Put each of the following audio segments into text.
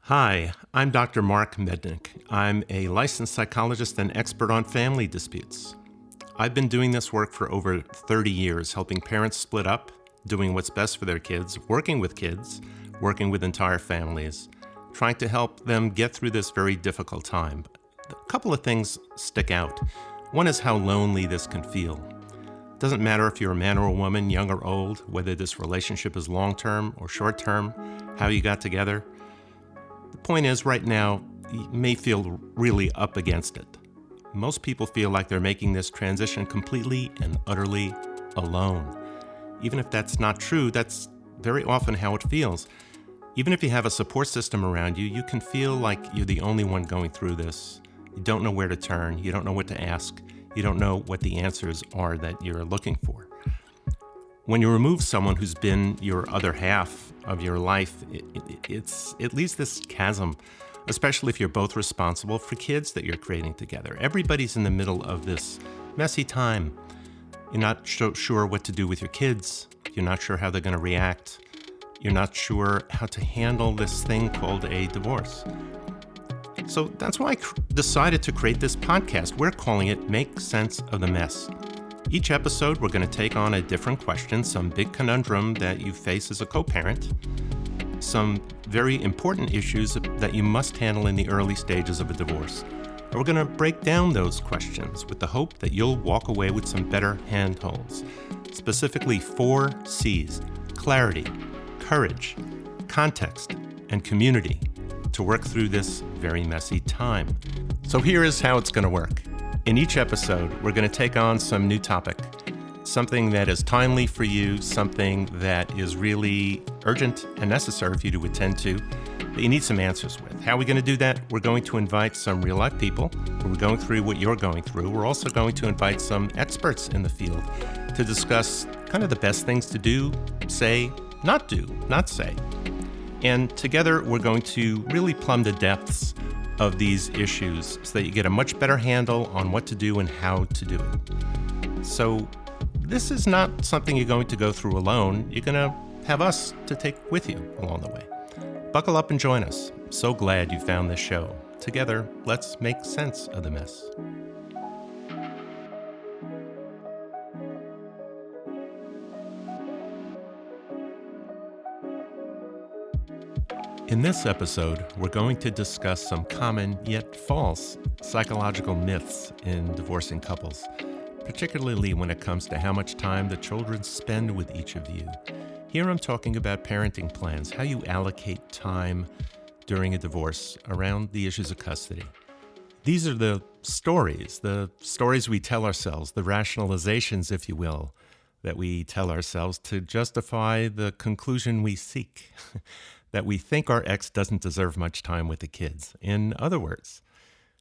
Hi, I'm Dr. Marc Mednick. I'm a licensed psychologist and expert on family disputes. I've been doing this work for over 30 years, helping parents split up, doing what's best for their kids, working with entire families, trying to help them get through this very difficult time. A couple of things stick out. One is how lonely this can feel. It doesn't matter if you're a man or a woman, young or old, whether this relationship is long-term or short-term, how you got together. The point is, right now, you may feel really up against it. Most people feel like they're making this transition completely and utterly alone. Even if that's not true, that's very often how it feels. Even if you have a support system around you, you can feel like you're the only one going through this. You don't know where to turn. You don't know what to ask. You don't know what the answers are that you're looking for. When you remove someone who's been your other half of your life, it leaves this chasm, especially if you're both responsible for kids that you're creating together. Everybody's in the middle of this messy time. You're not sure what to do with your kids. You're not sure how they're going to react. You're not sure how to handle this thing called a divorce. So that's why I decided to create this podcast. We're calling it Make Sense of the Mess. Each episode, we're going to take on a different question, some big conundrum that you face as a co-parent, some very important issues that you must handle in the early stages of a divorce. And we're going to break down those questions with the hope that you'll walk away with some better handholds. Specifically 4 C's: clarity, courage, context, and community to work through this very messy time. So here is how it's going to work. In each episode, we're going to take on some new topic, something that is timely for you, something that is really urgent and necessary for you to attend to, that you need some answers with. How are we going to do that? We're going to invite some real-life people who are going through what you're going through. We're also going to invite some experts in the field to discuss kind of the best things to do, say, not say. And together, we're going to really plumb the depths of these issues so that you get a much better handle on what to do and how to do it. So this is not something you're going to go through alone. You're going to have us to take with you along the way. Buckle up and join us. So glad you found this show. Together, let's make sense of the mess. In this episode, we're going to discuss some common yet false psychological myths in divorcing couples, particularly when it comes to how much time the children spend with each of you. Here I'm talking about parenting plans, how you allocate time during a divorce around the issues of custody. These are the stories we tell ourselves, the rationalizations, if you will, that we tell ourselves to justify the conclusion we seek. That we think our ex doesn't deserve much time with the kids. In other words,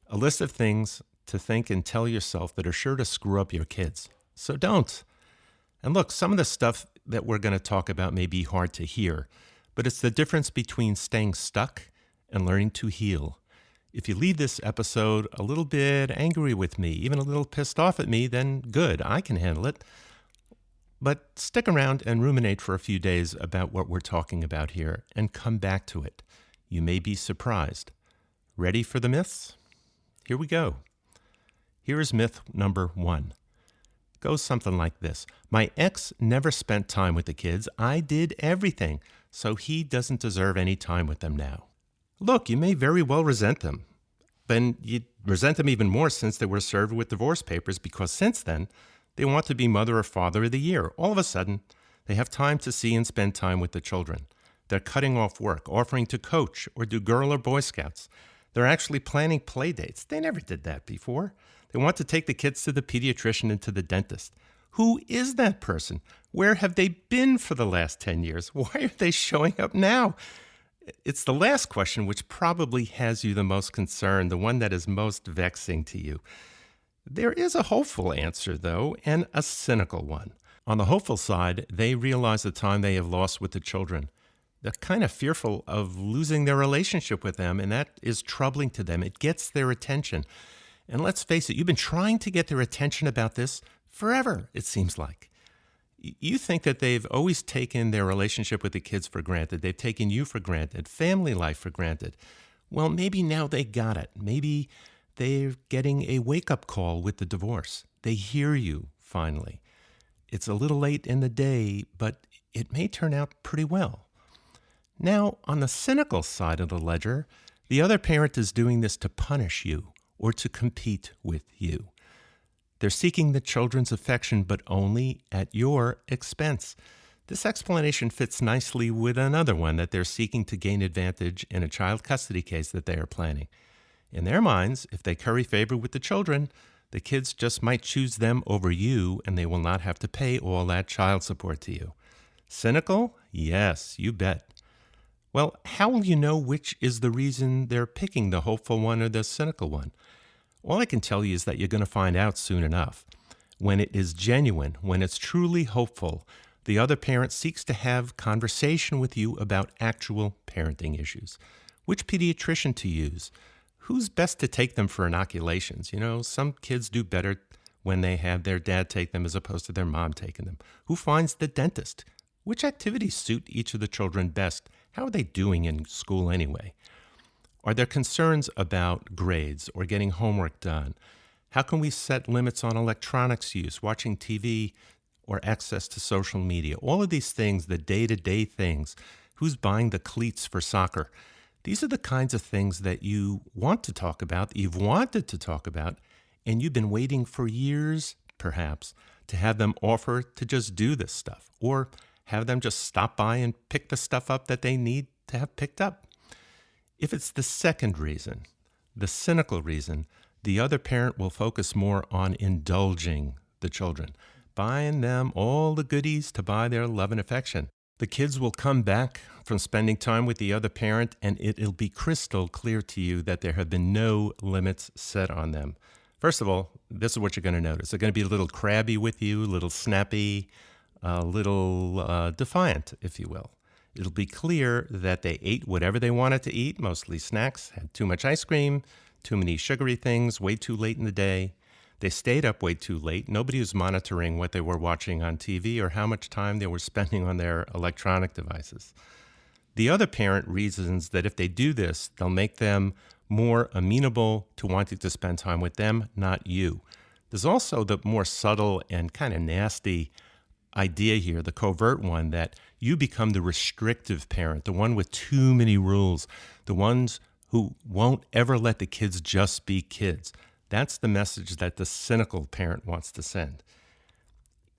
a list of things to think and tell yourself that are sure to screw up your kids. So don't. And look, some of the stuff that we're going to talk about may be hard to hear, but it's the difference between staying stuck and learning to heal. If you leave this episode a little bit angry with me, even a little pissed off at me, then good, I can handle it. But stick around and ruminate for a few days about what we're talking about here and come back to it. You may be surprised. Ready for the myths? Here we go. Here is myth number 1. It goes something like this. My ex never spent time with the kids. I did everything, so he doesn't deserve any time with them now. Look, you may very well resent them. Then you'd resent them even more since they were served with divorce papers, because since then, they want to be mother or father of the year. All of a sudden, they have time to see and spend time with the children. They're cutting off work, offering to coach or do Girl or Boy Scouts. They're actually planning play dates. They never did that before. They want to take the kids to the pediatrician and to the dentist. Who is that person? Where have they been for the last 10 years? Why are they showing up now? It's the last question which probably has you the most concerned, the one that is most vexing to you. There is a hopeful answer, though, and a cynical one. On the hopeful side, they realize the time they have lost with the children. They're kind of fearful of losing their relationship with them, and that is troubling to them. It gets their attention. And let's face it, you've been trying to get their attention about this forever, it seems like. You think that they've always taken their relationship with the kids for granted. They've taken you for granted, family life for granted. Well, maybe now they got it. Maybe they're getting a wake-up call with the divorce. They hear you finally. It's a little late in the day, but it may turn out pretty well. Now, on the cynical side of the ledger, the other parent is doing this to punish you or to compete with you. They're seeking the children's affection, but only at your expense. This explanation fits nicely with another one, that they're seeking to gain advantage in a child custody case that they are planning. In their minds, if they curry favor with the children, the kids just might choose them over you, and they will not have to pay all that child support to you. Cynical? Yes, you bet. Well, how will you know which is the reason they're picking, the hopeful one or the cynical one? All I can tell you is that you're going to find out soon enough. When it is genuine, when it's truly hopeful, the other parent seeks to have conversation with you about actual parenting issues. Which pediatrician to use? Who's best to take them for inoculations? Some kids do better when they have their dad take them as opposed to their mom taking them. Who finds the dentist? Which activities suit each of the children best? How are they doing in school anyway? Are there concerns about grades or getting homework done? How can we set limits on electronics use, watching TV, or access to social media? All of these things, the day-to-day things. Who's buying the cleats for soccer? These are the kinds of things that you want to talk about, that you've wanted to talk about, and you've been waiting for years, perhaps, to have them offer to just do this stuff, or have them just stop by and pick the stuff up that they need to have picked up. If it's the second reason, the cynical reason, the other parent will focus more on indulging the children, buying them all the goodies to buy their love and affection. The kids will come back from spending time with the other parent, and it'll be crystal clear to you that there have been no limits set on them. First of all, this is what you're going to notice. They're going to be a little crabby with you, a little snappy, a little defiant, if you will. It'll be clear that they ate whatever they wanted to eat, mostly snacks, had too much ice cream, too many sugary things, way too late in the day. They stayed up way too late. Nobody was monitoring what they were watching on TV or how much time they were spending on their electronic devices. The other parent reasons that if they do this, they'll make them more amenable to wanting to spend time with them, not you. There's also the more subtle and kind of nasty idea here, the covert one, that you become the restrictive parent, the one with too many rules, the ones who won't ever let the kids just be kids. That's the message that the cynical parent wants to send.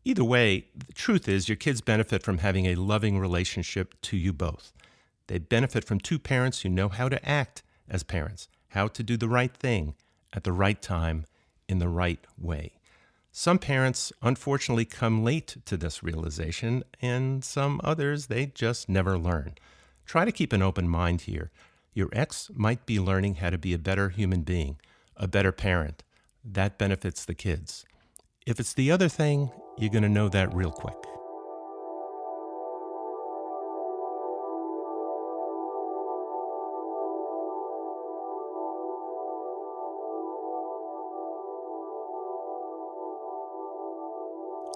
Either way, the truth is your kids benefit from having a loving relationship to you both. They benefit from two parents who know how to act as parents, how to do the right thing at the right time in the right way. Some parents, unfortunately, come late to this realization, and some others, they just never learn. Try to keep an open mind here. Your ex might be learning how to be a better human being, a better parent. That benefits the kids. If it's the other thing, you're going to know that real quick.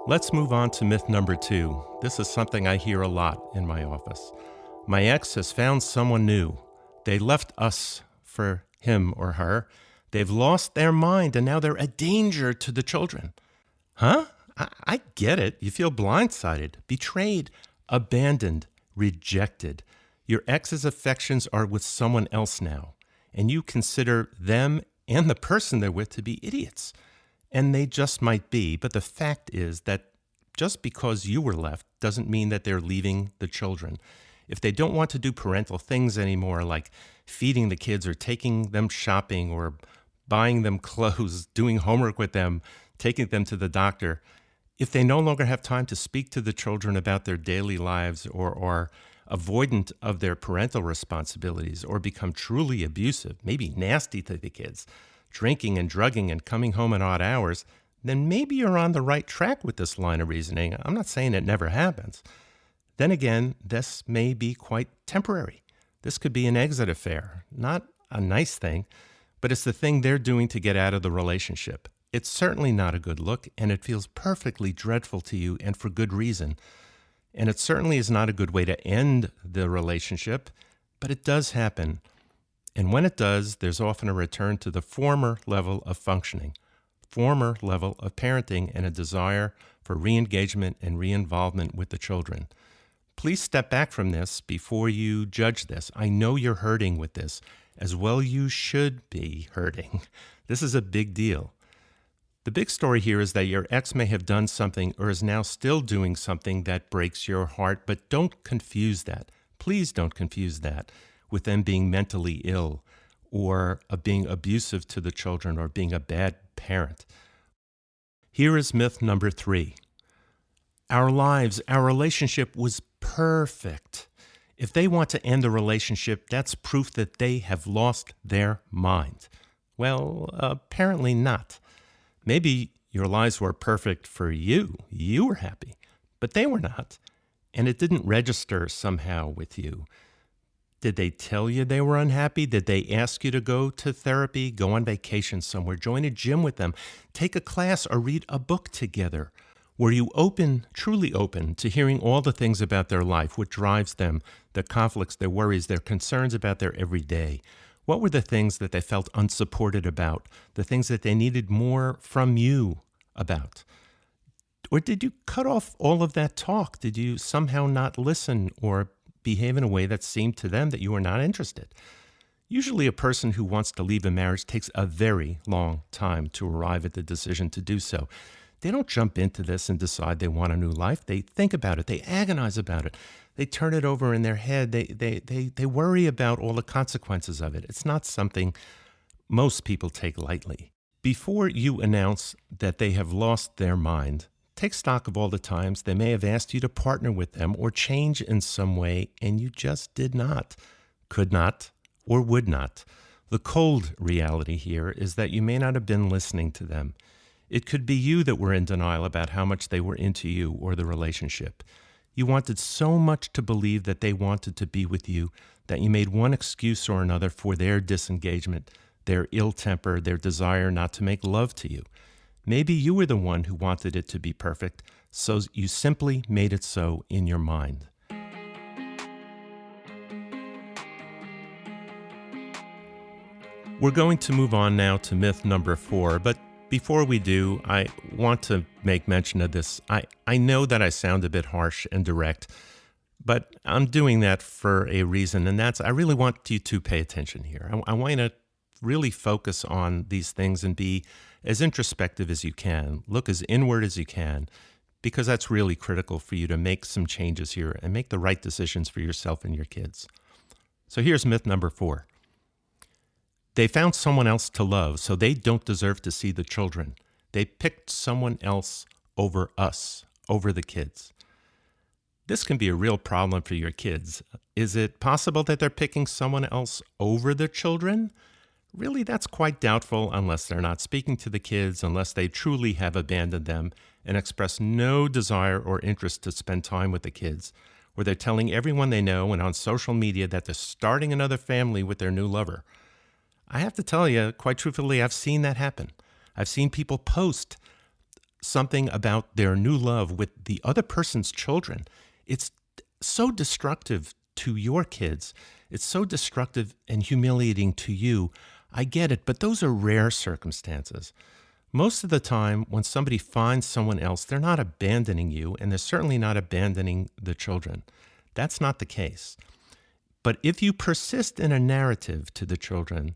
Let's move on to myth number 2. This is something I hear a lot in my office. My ex has found someone new. They left us for him or her. They've lost their mind and now they're a danger to the children. Huh? I get it. You feel blindsided, betrayed, abandoned, rejected. Your ex's affections are with someone else now, and you consider them and the person they're with to be idiots. And they just might be, but the fact is that just because you were left doesn't mean that they're leaving the children. If they don't want to do parental things anymore, like feeding the kids or taking them shopping or buying them clothes, doing homework with them, taking them to the doctor, if they no longer have time to speak to the children about their daily lives or are avoidant of their parental responsibilities or become truly abusive, maybe nasty to the kids, drinking and drugging and coming home at odd hours, then maybe you're on the right track with this line of reasoning. I'm not saying it never happens. Then again, this may be quite temporary. This could be an exit affair, not a nice thing, but it's the thing they're doing to get out of the relationship. It's certainly not a good look, and it feels perfectly dreadful to you, and for good reason. And it certainly is not a good way to end the relationship, but it does happen. And when it does, there's often a return to the former level of functioning, former level of parenting, and a desire for re-engagement and re-involvement with the children. Please step back from this before you judge this. I know you're hurting with this, as well you should be hurting. This is a big deal. The big story here is that your ex may have done something or is now still doing something that breaks your heart, but don't confuse that. Please don't confuse that with them being mentally ill or being abusive to the children or being a bad parent. Here is myth number 3. Our lives, our relationship was perfect. If they want to end the relationship, that's proof that they have lost their mind. Well, apparently not. Maybe your lives were perfect for you. You were happy, but they were not. And it didn't register somehow with you. Did they tell you they were unhappy? Did they ask you to go to therapy, go on vacation somewhere, join a gym with them, take a class, or read a book together? Were you open, truly open, to hearing all the things about their life, what drives them, their conflicts, their worries, their concerns about their everyday? What were the things that they felt unsupported about, the things that they needed more from you about? Or did you cut off all of that talk? Did you somehow not listen or behave in a way that seemed to them that you were not interested? Usually a person who wants to leave a marriage takes a very long time to arrive at the decision to do so. They don't jump into this and decide they want a new life. They think about it. They agonize about it. They turn it over in their head. They worry about all the consequences of it. It's not something most people take lightly. Before you announce that they have lost their mind, take stock of all the times they may have asked you to partner with them or change in some way, and you just did not, could not, or would not. The cold reality here is that you may not have been listening to them. It could be you that were in denial about how much they were into you or the relationship. You wanted so much to believe that they wanted to be with you that you made one excuse or another for their disengagement, their ill temper, their desire not to make love to you. Maybe you were the one who wanted it to be perfect, so you simply made it so in your mind. We're going to move on now to myth number 4, but before we do, I want to make mention of this. I know that I sound a bit harsh and direct, but I'm doing that for a reason, and that's I really want you to pay attention here. I want you to really focus on these things and be as introspective as you can. Look as inward as you can, because that's really critical for you to make some changes here and make the right decisions for yourself and your kids. So here's myth number 4. They found someone else to love, so they don't deserve to see the children. They picked someone else over us, over the kids. This can be a real problem for your kids. Is it possible that they're picking someone else over the children? Really, that's quite doubtful unless they're not speaking to the kids, unless they truly have abandoned them and express no desire or interest to spend time with the kids, or they're telling everyone they know and on social media that they're starting another family with their new lover. I have to tell you, quite truthfully, I've seen that happen. I've seen people post something about their new love with the other person's children. It's so destructive to your kids. It's so destructive and humiliating to you. I get it, but those are rare circumstances. Most of the time, when somebody finds someone else, they're not abandoning you, and they're certainly not abandoning the children. That's not the case. But if you persist in a narrative to the children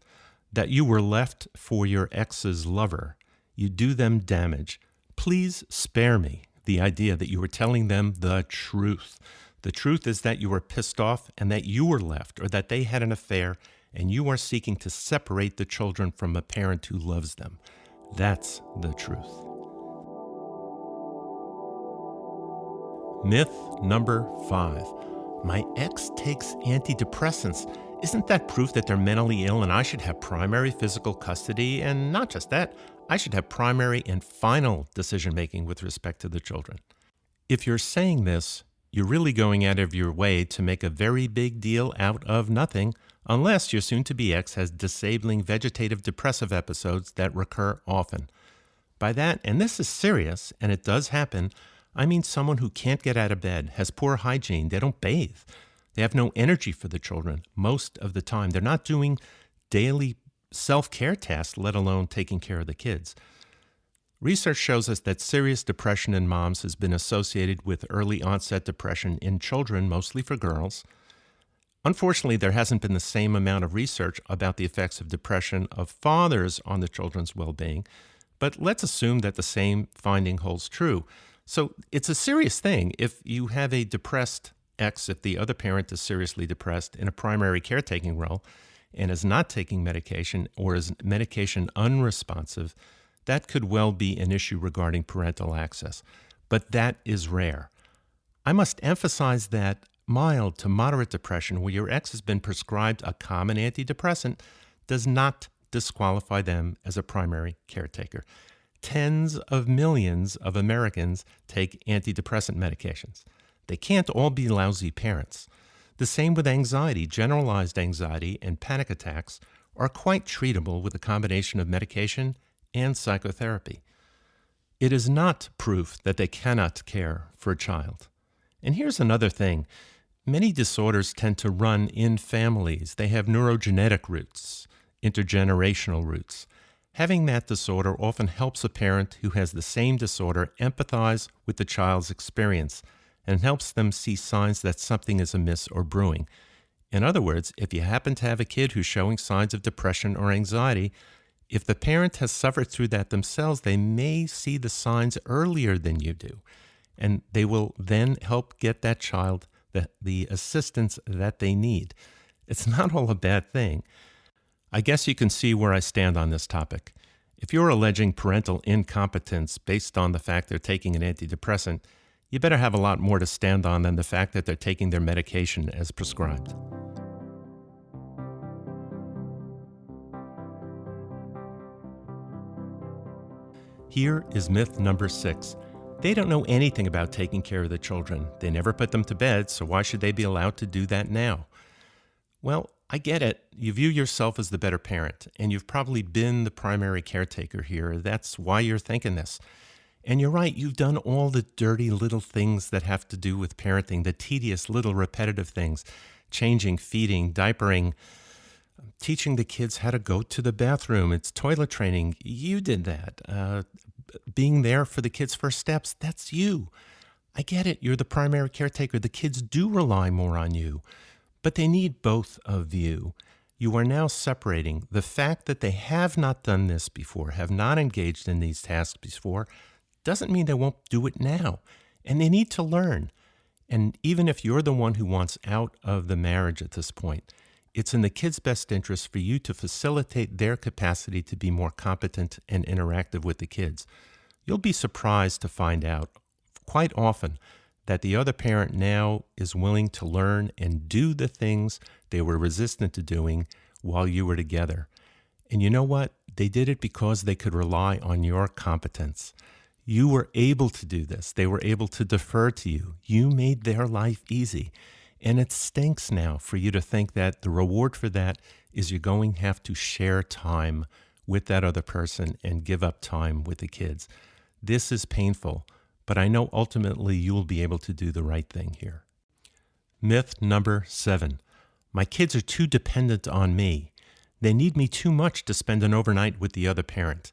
that you were left for your ex's lover, you do them damage. Please spare me the idea that you were telling them the truth. The truth is that you were pissed off and that you were left, or that they had an affair and you are seeking to separate the children from a parent who loves them. That's the truth. Myth number 5. My ex takes antidepressants. Isn't that proof that they're mentally ill and I should have primary physical custody? And not just that, I should have primary and final decision-making with respect to the children. If you're saying this, you're really going out of your way to make a very big deal out of nothing, unless your soon-to-be ex has disabling vegetative depressive episodes that recur often. By that, and this is serious, and it does happen, I mean someone who can't get out of bed, has poor hygiene, they don't bathe, they have no energy for the children most of the time. They're not doing daily self-care tasks, let alone taking care of the kids. Research shows us that serious depression in moms has been associated with early onset depression in children, mostly for girls. Unfortunately, there hasn't been the same amount of research about the effects of depression of fathers on the children's well-being, but let's assume that the same finding holds true. So it's a serious thing if you have a depressed ex, if the other parent is seriously depressed in a primary caretaking role and is not taking medication or is medication unresponsive, that could well be an issue regarding parental access. But that is rare. I must emphasize that mild to moderate depression where your ex has been prescribed a common antidepressant does not disqualify them as a primary caretaker. Tens of millions of Americans take antidepressant medications. They can't all be lousy parents. The same with anxiety. Generalized anxiety and panic attacks are quite treatable with a combination of medication and psychotherapy. It is not proof that they cannot care for a child. And here's another thing. Many disorders tend to run in families. They have neurogenetic roots, intergenerational roots. Having that disorder often helps a parent who has the same disorder empathize with the child's experience and helps them see signs that something is amiss or brewing. In other words, if you happen to have a kid who's showing signs of depression or anxiety, if the parent has suffered through that themselves, they may see the signs earlier than you do, and they will then help get that child the assistance that they need. It's not all a bad thing. I guess you can see where I stand on this topic. If you're alleging parental incompetence based on the fact they're taking an antidepressant, you better have a lot more to stand on than the fact that they're taking their medication as prescribed. Here is myth number 6. They don't know anything about taking care of the children. They never put them to bed, so why should they be allowed to do that now? Well, I get it. You view yourself as the better parent, and you've probably been the primary caretaker here. That's why you're thinking this. And you're right, you've done all the dirty little things that have to do with parenting, the tedious little repetitive things, changing, feeding, diapering, teaching the kids how to go to the bathroom. It's toilet training. You did that. Being there for the kids' first steps, that's you. I get it. You're the primary caretaker. The kids do rely more on you, but they need both of you. You are now separating. The fact that they have not done this before, have not engaged in these tasks before, doesn't mean they won't do it now. And they need to learn. And even if you're the one who wants out of the marriage at this point, it's in the kids' best interest for you to facilitate their capacity to be more competent and interactive with the kids. You'll be surprised to find out quite often that the other parent now is willing to learn and do the things they were resistant to doing while you were together. And you know what? They did it because they could rely on your competence. You were able to do this. They were able to defer to you. You made their life easy. And it stinks now for you to think that the reward for that is you're going to have to share time with that other person and give up time with the kids. This is painful, but I know ultimately you'll be able to do the right thing here. Myth number 7. My kids are too dependent on me. They need me too much to spend an overnight with the other parent.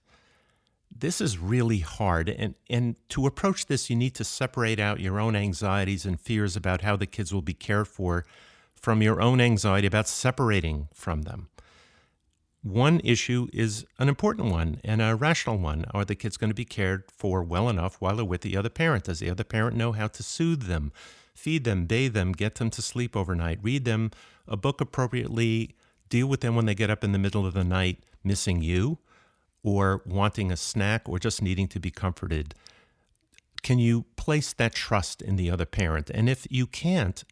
This is really hard, and to approach this, you need to separate out your own anxieties and fears about how the kids will be cared for from your own anxiety about separating from them. One issue is an important one and a rational one. Are the kids going to be cared for well enough while they're with the other parent? Does the other parent know how to soothe them, feed them, bathe them, get them to sleep overnight, read them a book appropriately, deal with them when they get up in the middle of the night missing you, or wanting a snack, or just needing to be comforted? Can you place that trust in the other parent? And if you can't,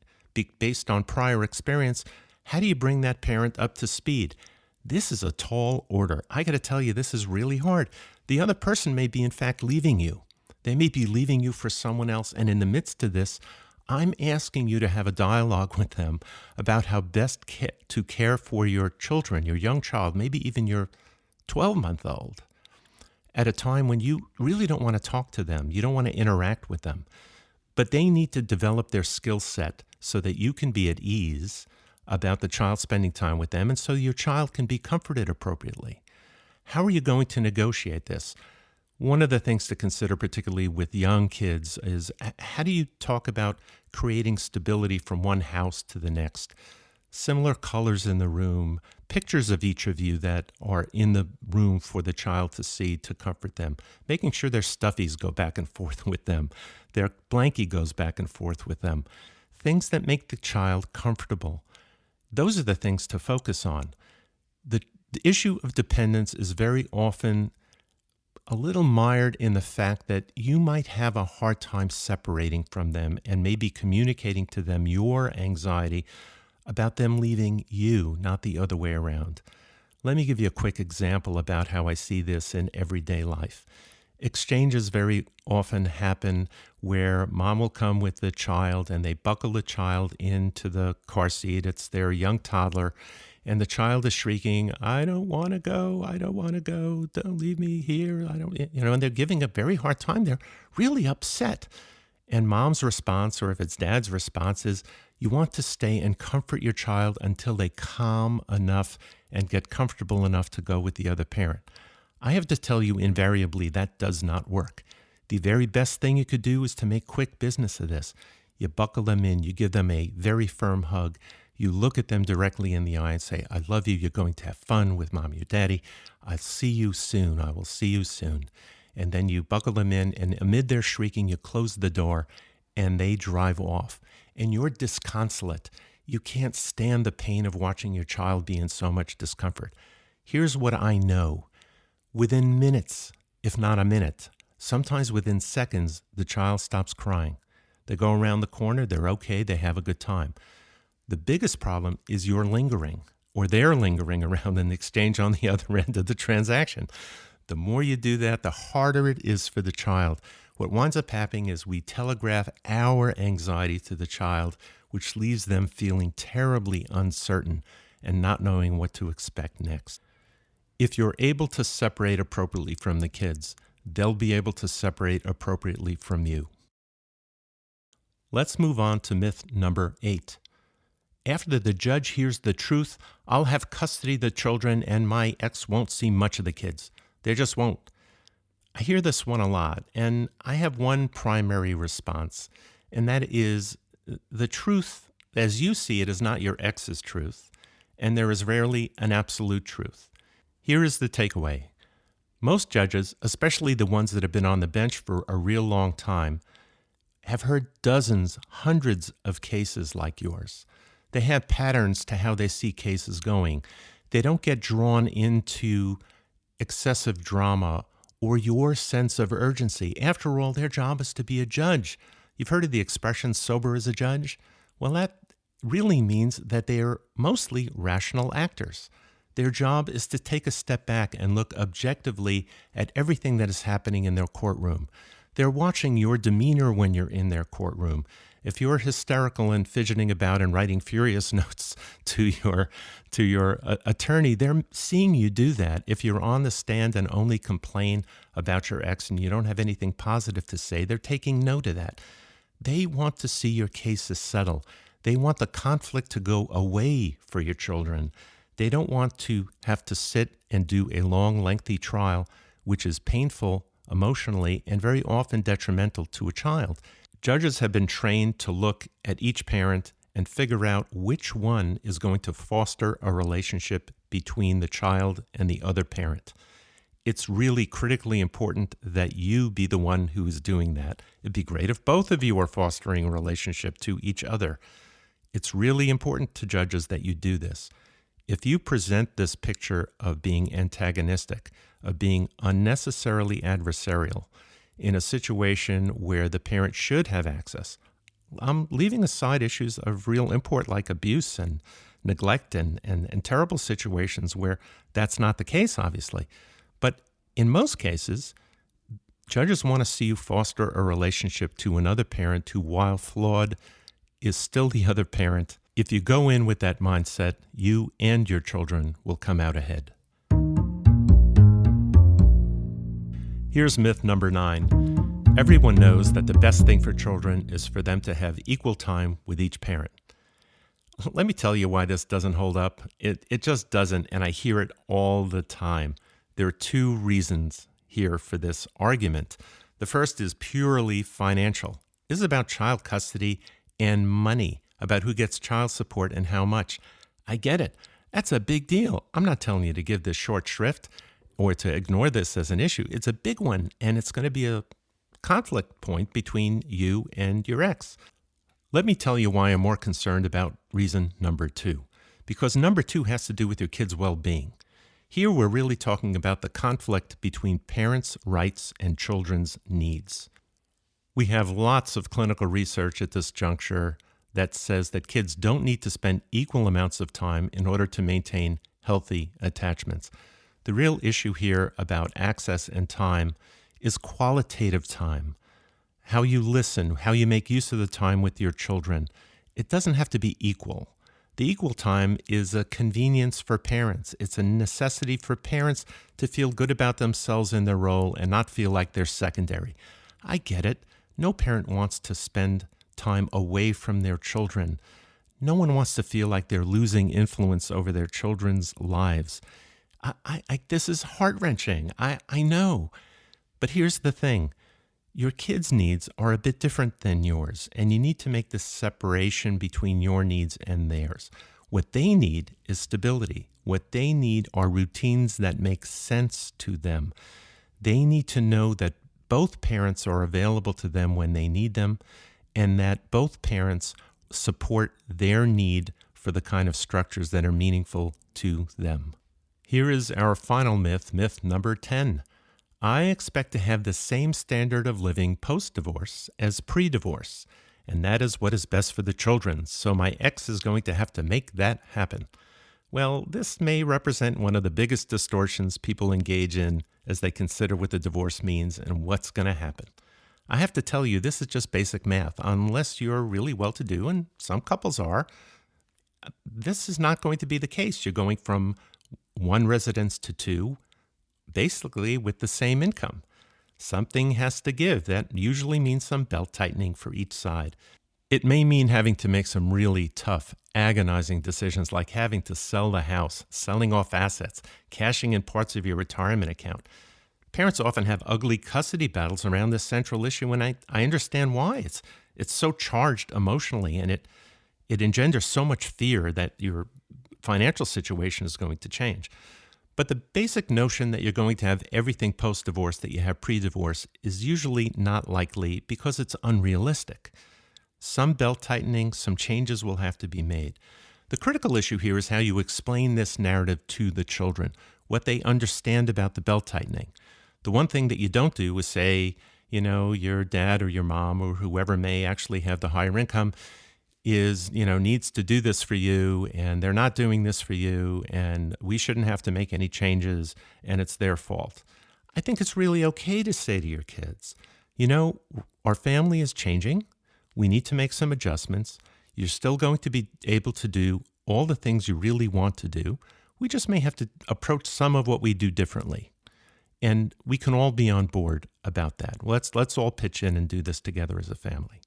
based on prior experience, how do you bring that parent up to speed? This is a tall order. I got to tell you, this is really hard. The other person may be, in fact, leaving you. They may be leaving you for someone else. And in the midst of this, I'm asking you to have a dialogue with them about how best to care for your children, your young child, maybe even your 12-month-old. at a time when you really don't want to talk to them. You don't want to interact with them. But they need to develop their skill set so that you can be at ease about the child spending time with them, and so your child can be comforted appropriately. How are you going to negotiate this? One of the things to consider, particularly with young kids, is how do you talk about creating stability from one house to the next? Similar colors in the room, pictures of each of you that are in the room for the child to see to comfort them, making sure their stuffies go back and forth with them, their blankie goes back and forth with them, things that make the child comfortable. Those are the things to focus on. The issue of dependence is very often a little mired in the fact that you might have a hard time separating from them and maybe communicating to them your anxiety about them leaving you, not the other way around. Let me give you a quick example about how I see this in everyday life. Exchanges very often happen where mom will come with the child and they buckle the child into the car seat. It's their young toddler. And the child is shrieking, I don't want to go, I don't want to go, don't leave me here, and they're giving a very hard time. They're really upset. And mom's response, or if it's dad's response, is you want to stay and comfort your child until they calm enough and get comfortable enough to go with the other parent. I have to tell you, invariably, that does not work. The very best thing you could do is to make quick business of this. You buckle them in, you give them a very firm hug. You look at them directly in the eye and say, I love you. You're going to have fun with mommy or daddy. I'll see you soon. I will see you soon. And then you buckle them in, and amid their shrieking, you close the door and they drive off. And you're disconsolate. You can't stand the pain of watching your child be in so much discomfort. Here's what I know. Within minutes, if not a minute, sometimes within seconds, the child stops crying. They go around the corner. They're okay. They have a good time. The biggest problem is you're lingering, or they're lingering around in the exchange on the other end of the transaction. The more you do that, the harder it is for the child. What winds up happening is we telegraph our anxiety to the child, which leaves them feeling terribly uncertain and not knowing what to expect next. If you're able to separate appropriately from the kids, they'll be able to separate appropriately from you. Let's move on to myth number 8. After the judge hears the truth, I'll have custody of the children and my ex won't see much of the kids. They just won't. I hear this one a lot, and I have one primary response, and that is the truth, as you see it, is not your ex's truth, and there is rarely an absolute truth. Here is the takeaway. Most judges, especially the ones that have been on the bench for a real long time, have heard dozens, hundreds of cases like yours. They have patterns to how they see cases going. They don't get drawn into excessive drama or your sense of urgency. After all, their job is to be a judge. You've heard of the expression sober as a judge? Well, that really means that they are mostly rational actors. Their job is to take a step back and look objectively at everything that is happening in their courtroom. They're watching your demeanor when you're in their courtroom. If you're hysterical and fidgeting about and writing furious notes to your attorney, they're seeing you do that. If you're on the stand and only complain about your ex and you don't have anything positive to say, they're taking note of that. They want to see your cases settle. They want the conflict to go away for your children. They don't want to have to sit and do a long, lengthy trial, which is painful emotionally and very often detrimental to a child. Judges have been trained to look at each parent and figure out which one is going to foster a relationship between the child and the other parent. It's really critically important that you be the one who is doing that. It'd be great if both of you are fostering a relationship to each other. It's really important to judges that you do this. If you present this picture of being antagonistic, of being unnecessarily adversarial, in a situation where the parent should have access, I'm leaving aside issues of real import like abuse and neglect and terrible situations where that's not the case, obviously. But in most cases, judges want to see you foster a relationship to another parent who, while flawed, is still the other parent. If you go in with that mindset, you and your children will come out ahead. Here's myth number 9. Everyone knows that the best thing for children is for them to have equal time with each parent. Let me tell you why this doesn't hold up. It just doesn't, and I hear it all the time. There are 2 reasons here for this argument. The first is purely financial. This is about child custody and money, about who gets child support and how much. I get it. That's a big deal. I'm not telling you to give this short shrift or to ignore this as an issue. It's a big one, and it's going to be a conflict point between you and your ex. Let me tell you why I'm more concerned about reason number 2, because number 2 has to do with your kid's well-being. Here we're really talking about the conflict between parents' rights and children's needs. We have lots of clinical research at this juncture that says that kids don't need to spend equal amounts of time in order to maintain healthy attachments. The real issue here about access and time is qualitative time. How you listen, how you make use of the time with your children. It doesn't have to be equal. The equal time is a convenience for parents. It's a necessity for parents to feel good about themselves in their role and not feel like they're secondary. I get it. No parent wants to spend time away from their children. No one wants to feel like they're losing influence over their children's lives. This is heart-wrenching. I know. But here's the thing. Your kids' needs are a bit different than yours, and you need to make this separation between your needs and theirs. What they need is stability. What they need are routines that make sense to them. They need to know that both parents are available to them when they need them, and that both parents support their need for the kind of structures that are meaningful to them. Here is our final myth, myth number 10. I expect to have the same standard of living post-divorce as pre-divorce, and that is what is best for the children, so my ex is going to have to make that happen. Well, this may represent one of the biggest distortions people engage in as they consider what the divorce means and what's going to happen. I have to tell you, this is just basic math. Unless you're really well-to-do, and some couples are, this is not going to be the case. You're going from 1 residence to 2, basically with the same income. Something has to give. That usually means some belt tightening for each side. It may mean having to make some really tough, agonizing decisions like having to sell the house, selling off assets, cashing in parts of your retirement account. Parents often have ugly custody battles around this central issue, and I understand why. It's so charged emotionally, and it engenders so much fear that your financial situation is going to change. But the basic notion that you're going to have everything post-divorce that you have pre-divorce is usually not likely because it's unrealistic. Some belt tightening, some changes will have to be made. The critical issue here is how you explain this narrative to the children, what they understand about the belt tightening. The one thing that you don't do is say, your dad or your mom or whoever may actually have the higher income is, needs to do this for you, and they're not doing this for you, and we shouldn't have to make any changes, and it's their fault. I think it's really okay to say to your kids, our family is changing. We need to make some adjustments. You're still going to be able to do all the things you really want to do. We just may have to approach some of what we do differently. And we can all be on board about that. Let's all pitch in and do this together as a family.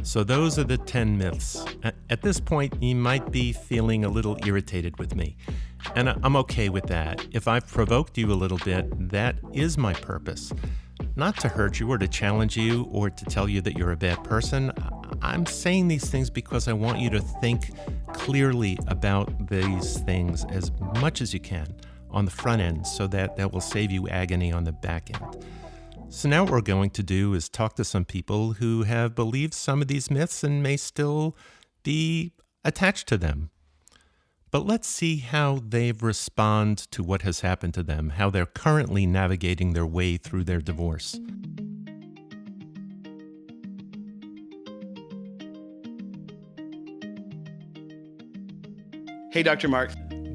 So those are the 10 myths. At this point, you might be feeling a little irritated with me, and I'm okay with that. If I've provoked you a little bit, that is my purpose. Not to hurt you or to challenge you or to tell you that you're a bad person. I'm saying these things because I want you to think clearly about these things as much as you can on the front end so that will save you agony on the back end. So now what we're going to do is talk to some people who have believed some of these myths and may still be attached to them. But let's see how they respond to what has happened to them, how they're currently navigating their way through their divorce. Hey, Dr. Marc.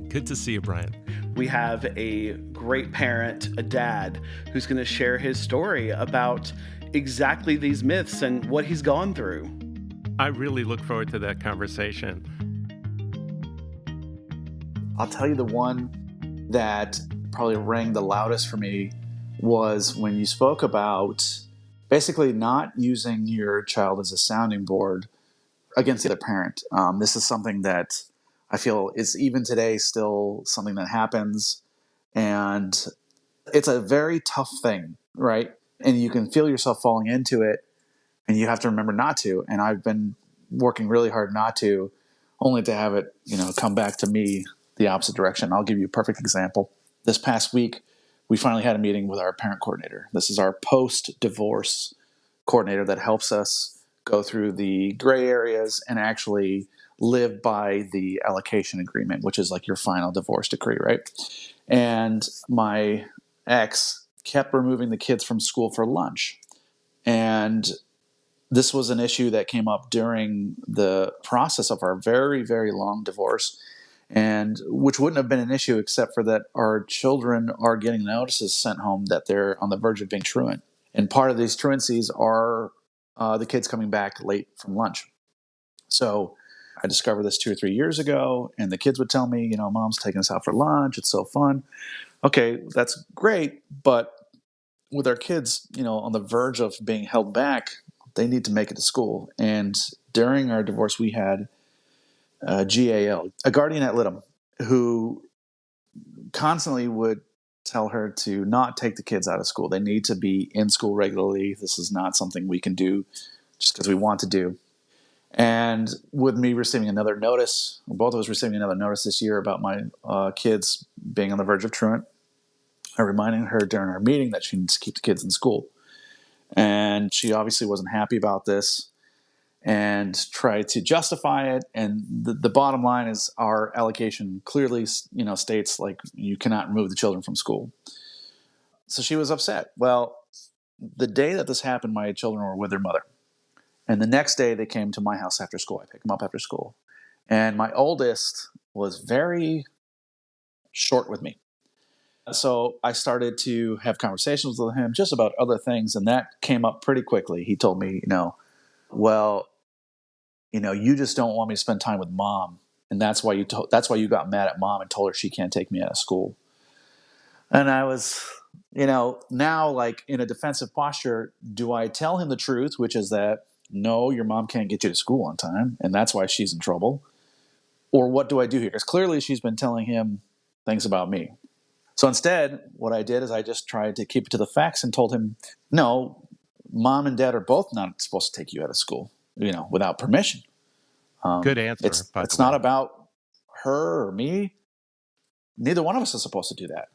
Good to see you, Brian. We have a great parent, a dad, who's going to share his story about exactly these myths and what he's gone through. I really look forward to that conversation. I'll tell you the one that probably rang the loudest for me was when you spoke about basically not using your child as a sounding board against the other parent. This is something that I feel is even today still something that happens. And it's a very tough thing, right? And you can feel yourself falling into it, and you have to remember not to. And I've been working really hard not to, only to have it, come back to me the opposite direction. I'll give you a perfect example. This past week, we finally had a meeting with our parent coordinator. This is our post-divorce coordinator that helps us go through the gray areas and actually live by the allocation agreement, which is like your final divorce decree, right? And my ex kept removing the kids from school for lunch. And this was an issue that came up during the process of our very, very long divorce, and which wouldn't have been an issue except for that our children are getting notices sent home that they're on the verge of being truant. And part of these truancies are the kids coming back late from lunch. So I discovered this 2 or 3 years ago, and the kids would tell me, Mom's taking us out for lunch. It's so fun. Okay, that's great. But with our kids, on the verge of being held back, they need to make it to school. And during our divorce, we had a GAL, a guardian ad litem, who constantly would tell her to not take the kids out of school. They need to be in school regularly. This is not something we can do just because we want to do. And with me receiving another notice, both of us receiving another notice this year about my kids being on the verge of truant, I reminded her during our meeting that she needs to keep the kids in school. And she obviously wasn't happy about this and tried to justify it. And the bottom line is our allocation clearly, states like you cannot remove the children from school. So she was upset. Well, the day that this happened, my children were with their mother. And the next day they came to my house after school. I picked them up after school. And my oldest was very short with me. So I started to have conversations with him just about other things, and that came up pretty quickly. He told me, well, you just don't want me to spend time with mom, and that's why you got mad at mom and told her she can't take me out of school. And I was, now like in a defensive posture, do I tell him the truth, which is that no, your mom can't get you to school on time, and that's why she's in trouble? Or what do I do here? Because clearly she's been telling him things about me. So instead, what I did is I just tried to keep it to the facts and told him, no, mom and dad are both not supposed to take you out of school, without permission. Good answer, by the It's way. not about her or me. Neither one of us is supposed to do that,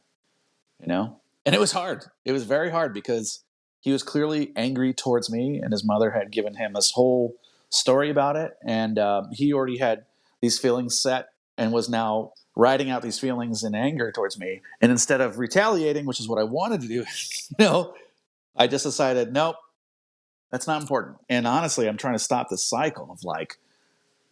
And it was hard. It was very hard because he was clearly angry towards me, and his mother had given him this whole story about it. And he already had these feelings set and was now writing out these feelings in anger towards me. And instead of retaliating, which is what I wanted to do, I just decided, nope, that's not important. And honestly, I'm trying to stop this cycle of like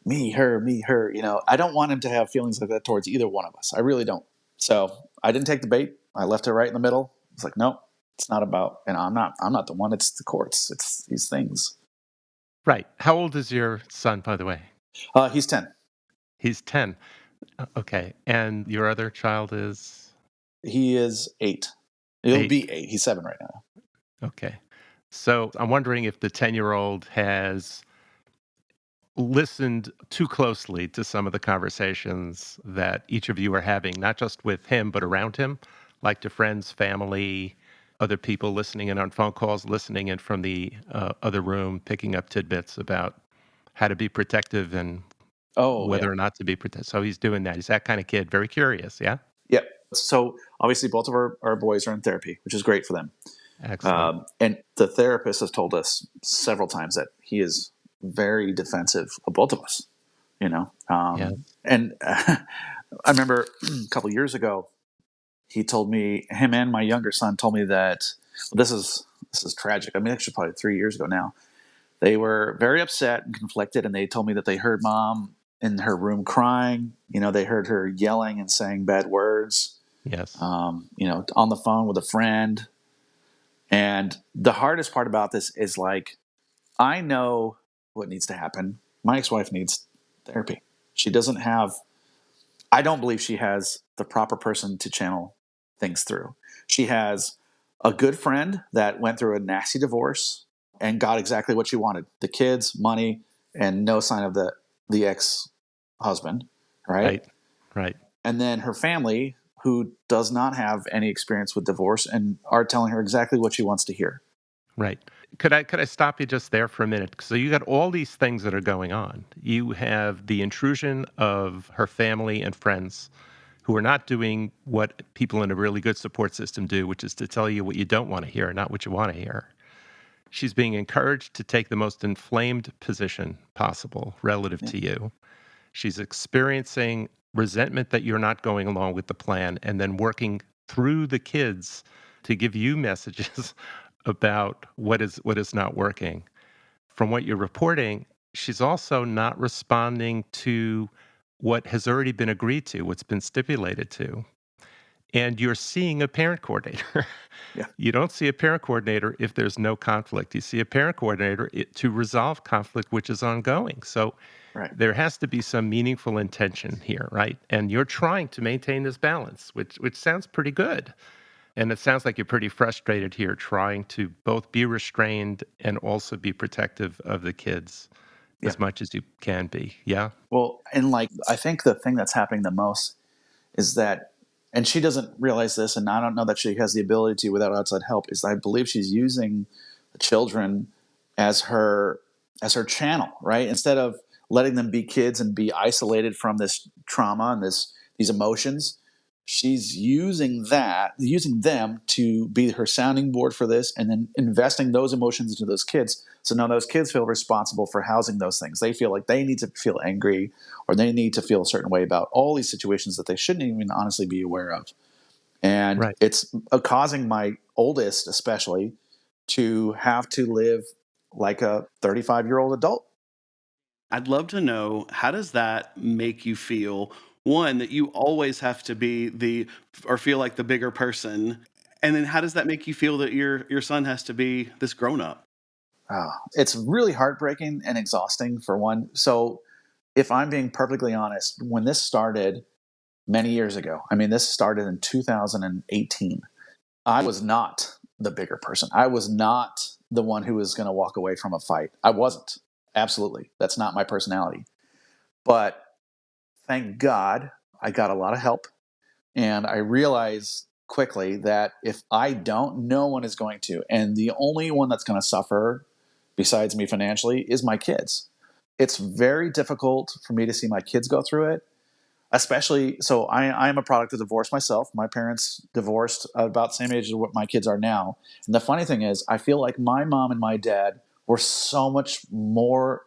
me, her, me, her. I don't want him to have feelings like that towards either one of us. I really don't. So I didn't take the bait. I left it right in the middle. It's like, nope, it's not about, and I'm not the one. It's the courts. It's these things. Right. How old is your son, by the way? He's 10. He's 10. Okay. And your other child is He is 8. He'll 8. be 8. He's 7 right now. Okay. So I'm wondering if the 10-year-old has listened too closely to some of the conversations that each of you are having, not just with him, but around him, like to friends, family, other people listening in on phone calls, listening in from the other room, picking up tidbits about how to be protective and Oh, yeah. whether or not to be protective. So he's doing that. He's that kind of kid, very curious. Yeah. Yep. So obviously, both of our boys are in therapy, which is great for them. Excellent. And the therapist has told us several times that he is very defensive of both of us. Yeah. And I remember a couple of years ago, he told me, him and my younger son told me that this is tragic. I mean, actually, probably 3 years ago now. They were very upset and conflicted, and they told me that they heard mom in her room crying. They heard her yelling and saying bad words. Yes. On the phone with a friend. And the hardest part about this is like, I know what needs to happen. My ex-wife needs therapy. She doesn't have, I don't believe she has the proper person to channel things through. She has a good friend that went through a nasty divorce and got exactly what she wanted: the kids, money, and no sign of the ex-husband, right? Right. Right. And then her family, who does not have any experience with divorce and are telling her exactly what she wants to hear. Right. Could I stop you just there for a minute? So you got all these things that are going on. You have the intrusion of her family and friends who are not doing what people in a really good support system do, which is to tell you what you don't want to hear, not what you want to hear. She's being encouraged to take the most inflamed position possible relative Yeah. to you. She's experiencing resentment that you're not going along with the plan and then working through the kids to give you messages about what is not working. From what you're reporting, she's also not responding to what has already been agreed to, what's been stipulated to. And you're seeing a parent coordinator. Yeah. You don't see a parent coordinator if there's no conflict. You see a parent coordinator to resolve conflict, which is ongoing. So Right. there has to be some meaningful intention here, right? And you're trying to maintain this balance, which sounds pretty good. And it sounds like you're pretty frustrated here, trying to both be restrained and also be protective of the kids Yeah. as much as you can be. Yeah? Well, and like, I think the thing that's happening the most is that, and she doesn't realize this, and I don't know that she has the ability to without outside help, is I believe she's using the children as her channel, right? Instead of letting them be kids and be isolated from this trauma and these emotions, she's using them to be her sounding board for this, and then investing those emotions into those kids. So now those kids feel responsible for housing those things. They feel like they need to feel angry, or they need to feel a certain way about all these situations that they shouldn't even honestly be aware of. And Right. it's causing my oldest, especially, to have to live like a 35-year-old adult. I'd love to know, how does that make you feel? One, that you always have to be the or feel like the bigger person. And then how does that make you feel that your son has to be this grown up? It's really heartbreaking and exhausting, for one. So, if I'm being perfectly honest, when this started many years ago, I mean, this started in 2018, I was not the bigger person. I was not the one who was going to walk away from a fight. I wasn't. Absolutely. That's not my personality. But thank God I got a lot of help. And I realized quickly that if I don't, no one is going to. And the only one that's going to suffer besides me financially is my kids. It's very difficult for me to see my kids go through it, especially. So I'm a product of divorce myself. My parents divorced about the same age as what my kids are now. And the funny thing is, I feel like my mom and my dad were so much more,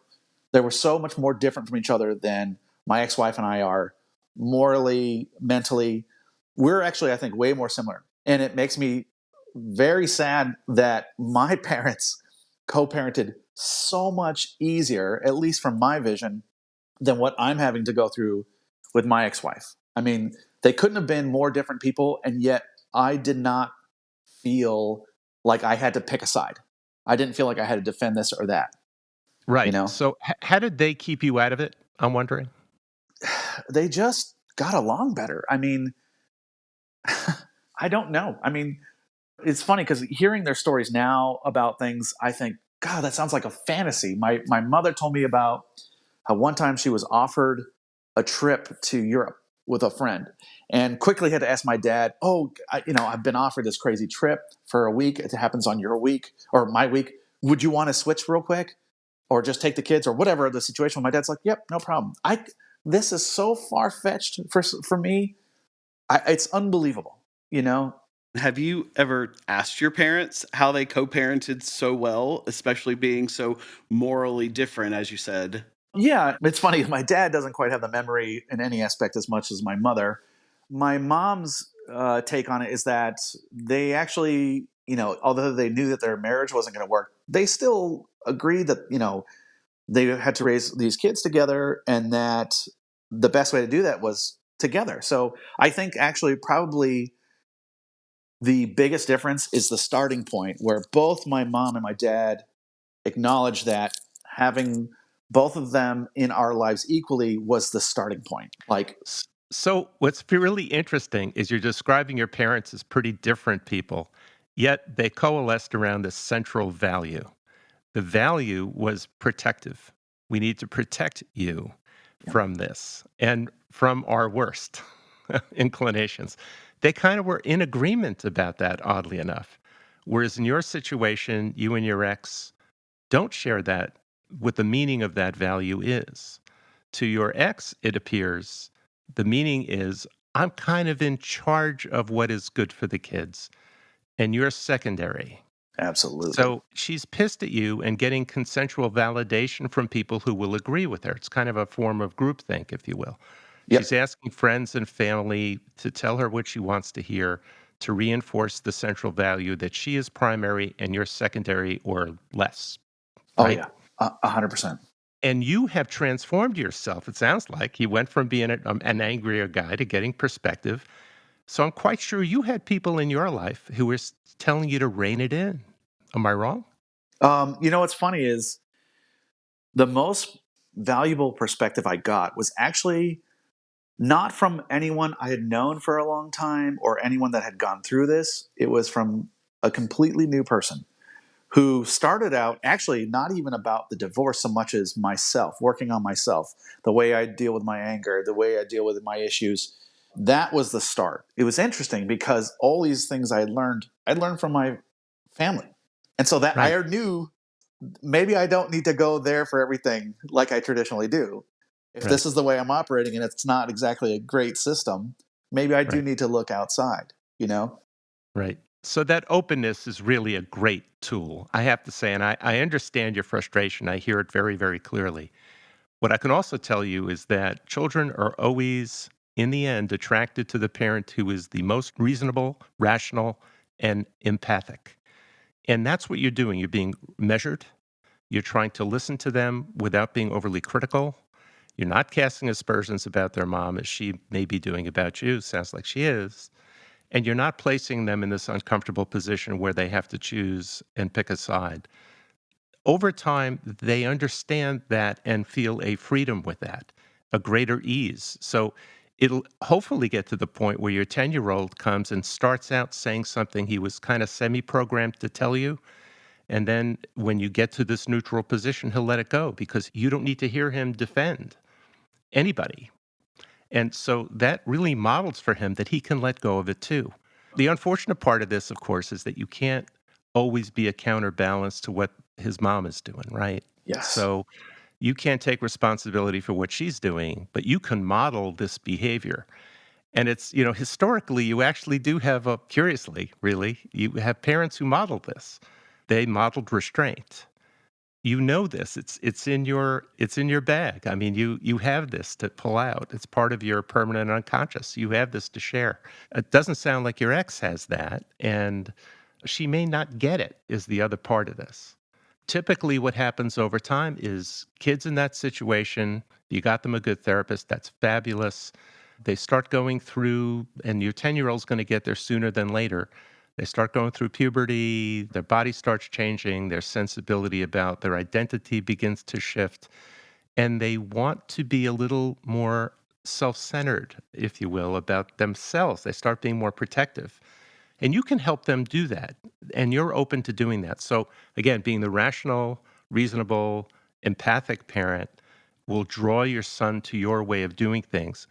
they were so much more different from each other than my ex-wife and I are morally, mentally. We're actually, I think, way more similar. And it makes me very sad that my parents co-parented so much easier, at least from my vision, than what I'm having to go through with my ex-wife. I mean, they couldn't have been more different people, and yet I did not feel like I had to pick a side. I didn't feel like I had to defend this or that. You Right. know, So how did they keep you out of it? I'm wondering. they just got along better. I mean, I don't know. I mean, it's funny because hearing their stories now about things, I think, God, that sounds like a fantasy. My mother told me about how one time she was offered a trip to Europe with a friend, and quickly had to ask my dad, "Oh, I've been offered this crazy trip for a week. It happens on your week or my week. Would you want to switch real quick, or just take the kids, or whatever the situation?" My dad's like, "Yep, no problem." This is so far fetched for me. It's unbelievable. You know, Have you ever asked your parents how they co-parented so well, especially being so morally different, as you said? Yeah, it's funny. My dad doesn't quite have the memory in any aspect as much as my mother. My mom's take on it is that they actually, although they knew that their marriage wasn't going to work, they still agreed that, they had to raise these kids together, and that the best way to do that was together. So I think actually probably the biggest difference is the starting point where both my mom and my dad acknowledge that having both of them in our lives equally was the starting point. Like, So, what's really interesting is you're describing your parents as pretty different people, yet they coalesced around this central value. The value was protective. We need to protect you yeah, from this and from our worst inclinations. They kind of were in agreement about that, oddly enough. Whereas in your situation, you and your ex don't share that what the meaning of that value is. To your ex, it appears the meaning is I'm kind of in charge of what is good for the kids, and you're secondary. absolutely. So she's pissed at you and getting consensual validation from people who will agree with her. It's kind of a form of groupthink, if you will. She's Yep. asking friends and family to tell her what she wants to hear to reinforce the central value that she is primary and you're secondary or less, Oh right? yeah. 100%. And you have transformed yourself. It sounds like you went from being an angrier guy to getting perspective. So I'm quite sure you had people in your life who were telling you to rein it in. Am I wrong? What's funny is the most valuable perspective I got was actually not from anyone I had known for a long time or anyone that had gone through this. It was from a completely new person who started out actually not even about the divorce so much as myself, working on myself, the way I deal with my anger, the way I deal with my issues. That was the start. It was interesting because all these things I learned from my family. And so that Right, I knew maybe I don't need to go there for everything like I traditionally do. If right, this is the way I'm operating and it's not exactly a great system, maybe I do right, need to look outside, you know? right. So that openness is really a great tool, I have to say. And I understand your frustration. I hear it very, very clearly. What I can also tell you is that children are always, in the end, attracted to the parent who is the most reasonable, rational, and empathic. And that's what you're doing. You're being measured. You're trying to listen to them without being overly critical. You're not casting aspersions about their mom as she may be doing about you. Sounds like she is. And you're not placing them in this uncomfortable position where they have to choose and pick a side. Over time, they understand that and feel a freedom with that, a greater ease. So it'll hopefully get to the point where your 10-year-old comes and starts out saying something he was kind of semi programmed to tell you. And then when you get to this neutral position, he'll let it go because you don't need to hear him defend anybody. And so that really models for him that he can let go of it too. The unfortunate part of this, of course, is that you can't always be a counterbalance to what his mom is doing, right? Yes. So you can't take responsibility for what she's doing, but you can model this behavior. And it's, historically, you actually do have curiously, really, you have parents who modeled this. They modeled restraint. You know this. It's in your bag. I mean, you have this to pull out. It's part of your permanent unconscious. You have this to share. It doesn't sound like your ex has that, and she may not get it is the other part of this. Typically what happens over time is kids in that situation, you got them a good therapist, that's fabulous. They start going through, and your 10-year-old's going to get there sooner than later. They start going through puberty, their body starts changing, their sensibility about their identity begins to shift, and they want to be a little more self centered, if you will, about themselves. They start being more protective. And you can help them do that. And you're open to doing that. So, again, being the rational, reasonable, empathic parent will draw your son to your way of doing things.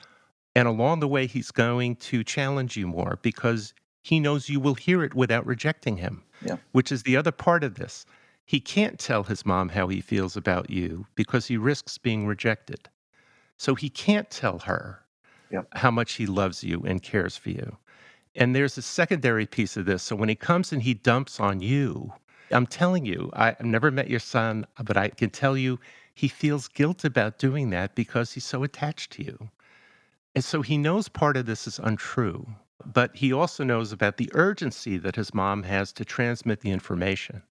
And along the way, he's going to challenge you more because he knows you will hear it without rejecting him, Yeah. which is the other part of this. He can't tell his mom how he feels about you because he risks being rejected. So he can't tell her Yep. how much he loves you and cares for you. And there's a secondary piece of this. So when he comes and he dumps on you, I'm telling you, I've never met your son, but I can tell you he feels guilt about doing that because he's so attached to you. And so he knows part of this is untrue, but he also knows about the urgency that his mom has to transmit the information.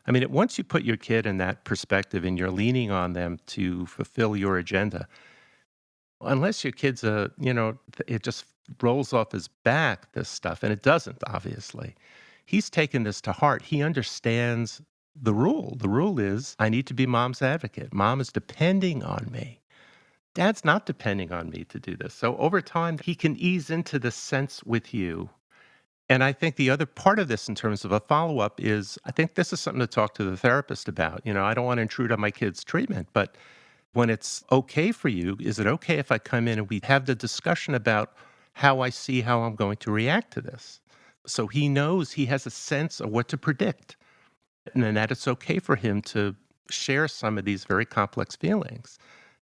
I mean, once you put your kid in that perspective and you're leaning on them to fulfill your agenda, unless your kid's it just rolls off his back, this stuff, and it doesn't, obviously. He's taken this to heart. He understands The rule is I need to be mom's advocate. Mom is depending on me. Dad's not depending on me to do this. So over time, he can ease into the sense with you. And I think the other part of this in terms of a follow up is I think this is something to talk to the therapist about. I don't want to intrude on my kid's treatment, but when it's okay for you, is it okay if I come in and we have the discussion about how I see how I'm going to react to this? So he knows he has a sense of what to predict and then that it's okay for him to share some of these very complex feelings.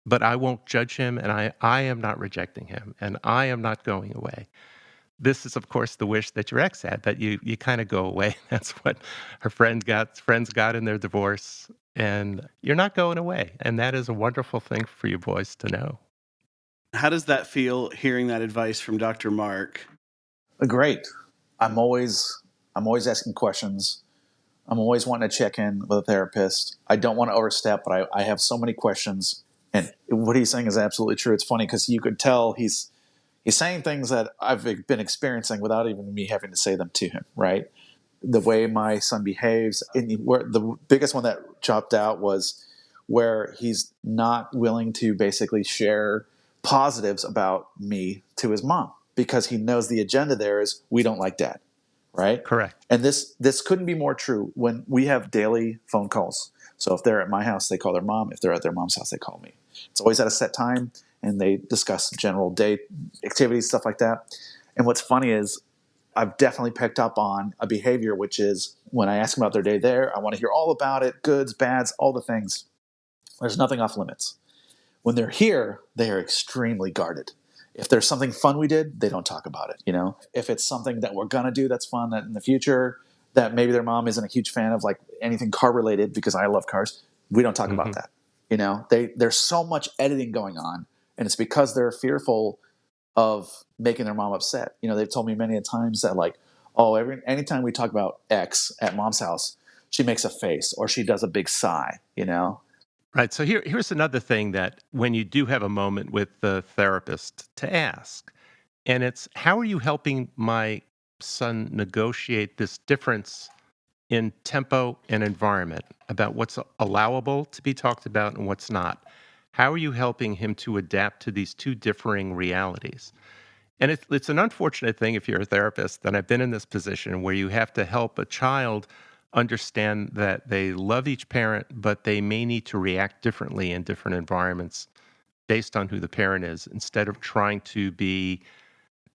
But I won't judge him and I am not rejecting him and I am not going away. This is, of course, the wish that your ex had, that you kind of go away. That's what her friends got in their divorce, and you're not going away. And that is a wonderful thing for you boys to know. How does that feel hearing that advice from Dr. Mark? Great. I'm always I'm always asking questions. I'm always wanting to check in with a therapist. I don't want to overstep, but I have so many questions. And what he's saying is absolutely true. It's funny because you could tell he's saying things that I've been experiencing without even me having to say them to him, right? The way my son behaves. And where the biggest one that chopped out was where he's not willing to basically share positives about me to his mom because he knows the agenda there is we don't like dad, right? Correct. And this couldn't be more true when we have daily phone calls. So if they're at my house, they call their mom. If they're at their mom's house, they call me. It's always at a set time, and they discuss general day activities, stuff like that. And what's funny is I've definitely picked up on a behavior, which is when I ask them about their day there, I want to hear all about it, goods, bads, all the things. There's nothing off limits. When they're here, they are extremely guarded. If there's something fun we did, they don't talk about it. If it's something that we're gonna do that's fun that in the future that maybe their mom isn't a huge fan of, like anything car related, because I love cars, we don't talk about Hmm. that. There's so much editing going on, and it's because they're fearful of making their mom upset. They've told me many a times that like, oh, anytime we talk about X at mom's house, she makes a face or she does a big sigh. Right. So here's another thing that when you do have a moment with the therapist to ask, and it's how are you helping my son negotiate this difference in tempo and environment about what's allowable to be talked about and what's not? How are you helping him to adapt to these two differing realities? And it's an unfortunate thing if you're a therapist, and I've been in this position where you have to help a child understand that they love each parent, but they may need to react differently in different environments based on who the parent is, instead of trying to be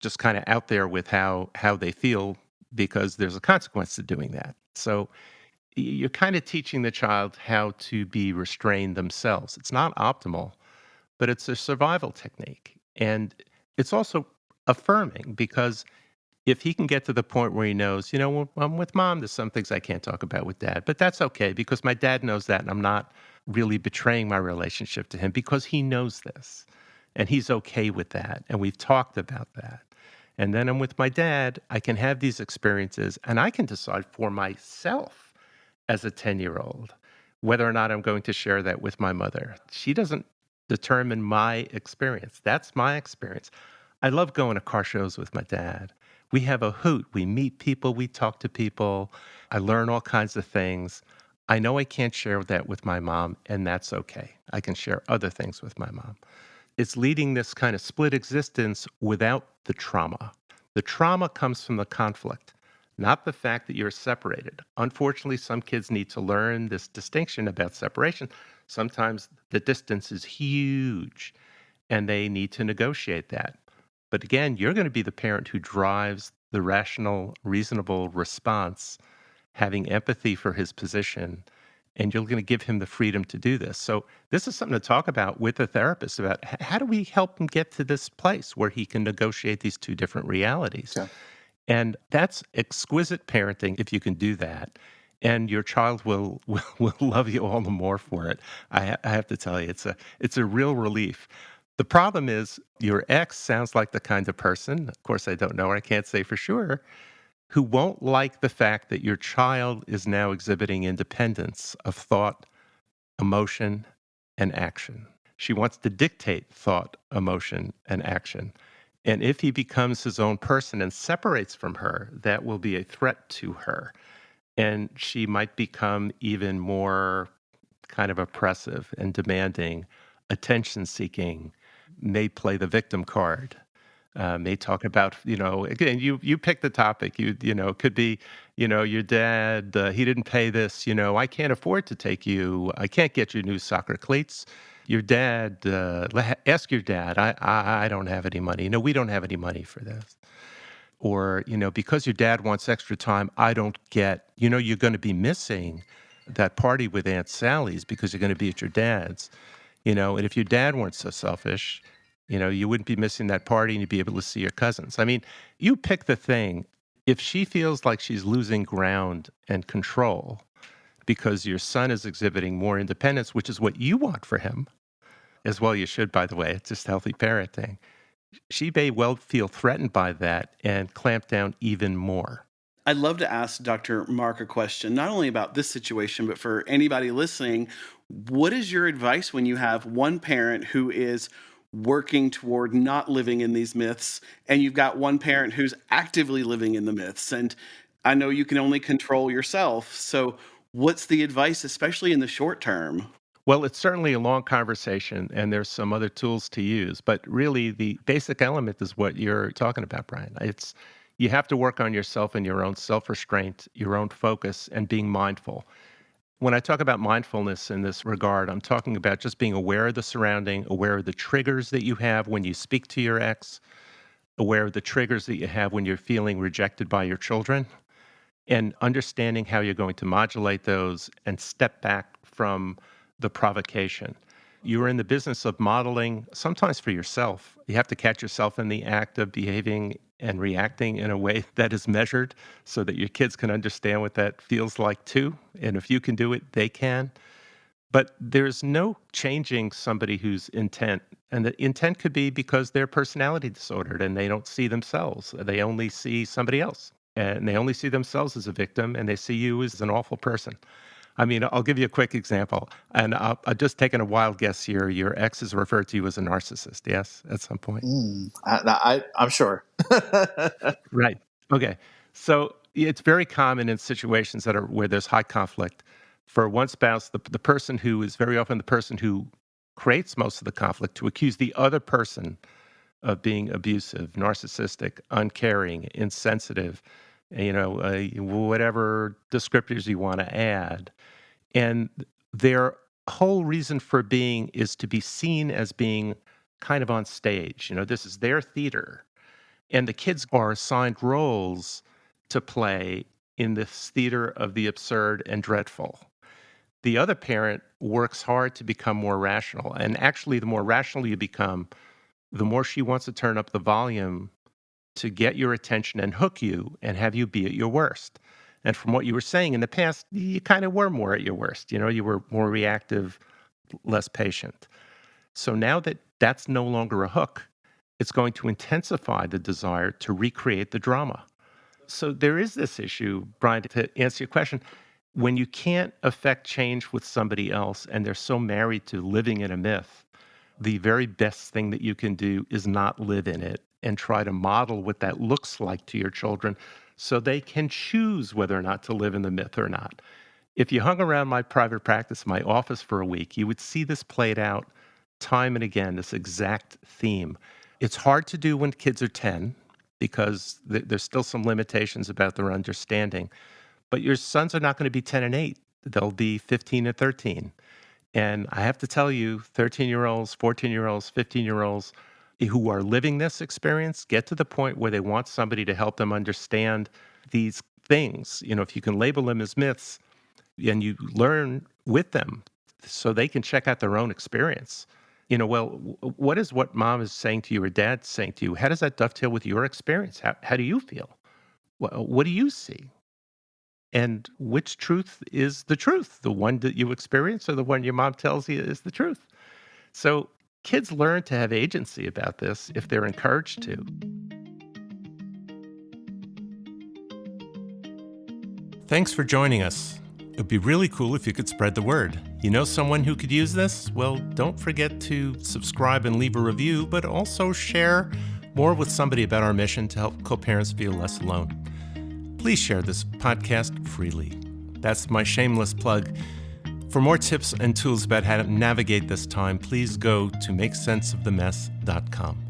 just kind of out there with how they feel because there's a consequence to doing that. So you're kind of teaching the child how to be restrained themselves. It's not optimal, but it's a survival technique. And it's also affirming because if he can get to the point where he knows, when I'm with mom, there's some things I can't talk about with dad, but that's okay because my dad knows that and I'm not really betraying my relationship to him because he knows this and he's okay with that. And we've talked about that. And then I'm with my dad, I can have these experiences and I can decide for myself as a 10-year-old whether or not I'm going to share that with my mother. She doesn't determine my experience. That's my experience. I love going to car shows with my dad. We have a hoot. We meet people, we talk to people. I learn all kinds of things. I know I can't share that with my mom, and that's okay. I can share other things with my mom. It's leading this kind of split existence without the trauma. The trauma comes from the conflict, not the fact that you're separated. Unfortunately, some kids need to learn this distinction about separation. Sometimes the distance is huge and they need to negotiate that. But again, you're going to be the parent who drives the rational, reasonable response, having empathy for his position, and you're going to give him the freedom to do this. So this is something to talk about with a therapist about how do we help him get to this place where he can negotiate these two different realities. Okay. And that's exquisite parenting if you can do that. And your child will love you all the more for it. I have to tell you, it's a real relief. The problem is your ex sounds like the kind of person, of course I don't know her, I can't say for sure, who won't like the fact that your child is now exhibiting independence of thought, emotion, and action. She wants to dictate thought, emotion, and action. And if he becomes his own person and separates from her, that will be a threat to her. and she might become even more kind of oppressive and demanding, attention seeking, may play the victim card. May talk about, again, you pick the topic. It could be, your dad, he didn't pay this. I can't afford to take you. I can't get you new soccer cleats. Your dad, ask your dad. I don't have any money. No, we don't have any money for this. Or, because your dad wants extra time, I don't get, you're going to be missing that party with Aunt Sally's because you're going to be at your dad's. And if your dad weren't so selfish, you wouldn't be missing that party and you'd be able to see your cousins. I mean, you pick the thing. If she feels like she's losing ground and control because your son is exhibiting more independence, which is what you want for him, as well you should, by the way, it's just healthy parenting. She may well feel threatened by that and clamp down even more. I'd love to ask Dr. Mark a question, not only about this situation, but for anybody listening. What is your advice when you have one parent who is working toward not living in these myths, and you've got one parent who's actively living in the myths? And I know you can only control yourself. So what's the advice, especially in the short term? Well, it's certainly a long conversation, and there's some other tools to use. But really, the basic element is what you're talking about, Brian. It's you have to work on yourself and your own self-restraint, your own focus, and being mindful. When I talk about mindfulness in this regard, I'm talking about just being aware of the surrounding, aware of the triggers that you have when you speak to your ex, aware of the triggers that you have when you're feeling rejected by your children, and understanding how you're going to modulate those and step back from the provocation. You're in the business of modeling, sometimes for yourself. You have to catch yourself in the act of behaving and reacting in a way that is measured so that your kids can understand what that feels like too. And if you can do it, they can. But there's no changing somebody whose intent. And the intent could be because they're personality disordered and they don't see themselves. They only see somebody else. And they only see themselves as a victim and they see you as an awful person. I mean, I'll give you a quick example. And I'll just taking a wild guess here. Your ex is referred to you as a narcissist, yes, at some point? I'm sure. Right. Okay. So it's very common in situations that are where there's high conflict for one spouse, the person who is very often the person who creates most of the conflict, to accuse the other person of being abusive, narcissistic, uncaring, insensitive, whatever descriptors you want to add. And their whole reason for being is to be seen as being kind of on stage. This is their theater. And the kids are assigned roles to play in this theater of the absurd and dreadful. The other parent works hard to become more rational. And actually, the more rational you become, the more she wants to turn up the volume to get your attention and hook you and have you be at your worst. And from what you were saying in the past, you kind of were more at your worst. You were more reactive, less patient. So now that that's no longer a hook, it's going to intensify the desire to recreate the drama. So there is this issue, Brian, to answer your question. When you can't affect change with somebody else and they're so married to living in a myth, the very best thing that you can do is not live in it and try to model what that looks like to your children so they can choose whether or not to live in the myth or not. If you hung around my private practice, my office for a week, you would see this played out time and again, this exact theme. It's hard to do when kids are 10 because there's still some limitations about their understanding. But your sons are not going to be 10 and 8. They'll be 15 and 13. And I have to tell you, 13-year-olds, 14-year-olds, 15-year-olds who are living this experience get to the point where they want somebody to help them understand these things. If you can label them as myths and you learn with them so they can check out their own experience. What is what mom is saying to you or dad's saying to you? How does that dovetail with your experience? How do you feel? What do you see? And which truth is the truth? The one that you experience or the one your mom tells you is the truth? So kids learn to have agency about this if they're encouraged to. Thanks for joining us. It'd be really cool if you could spread the word. You know someone who could use this? Well, don't forget to subscribe and leave a review, but also share more with somebody about our mission to help co-parents feel less alone. Please share this podcast freely. That's my shameless plug. For more tips and tools about how to navigate this time, please go to makesenseofthemess.com.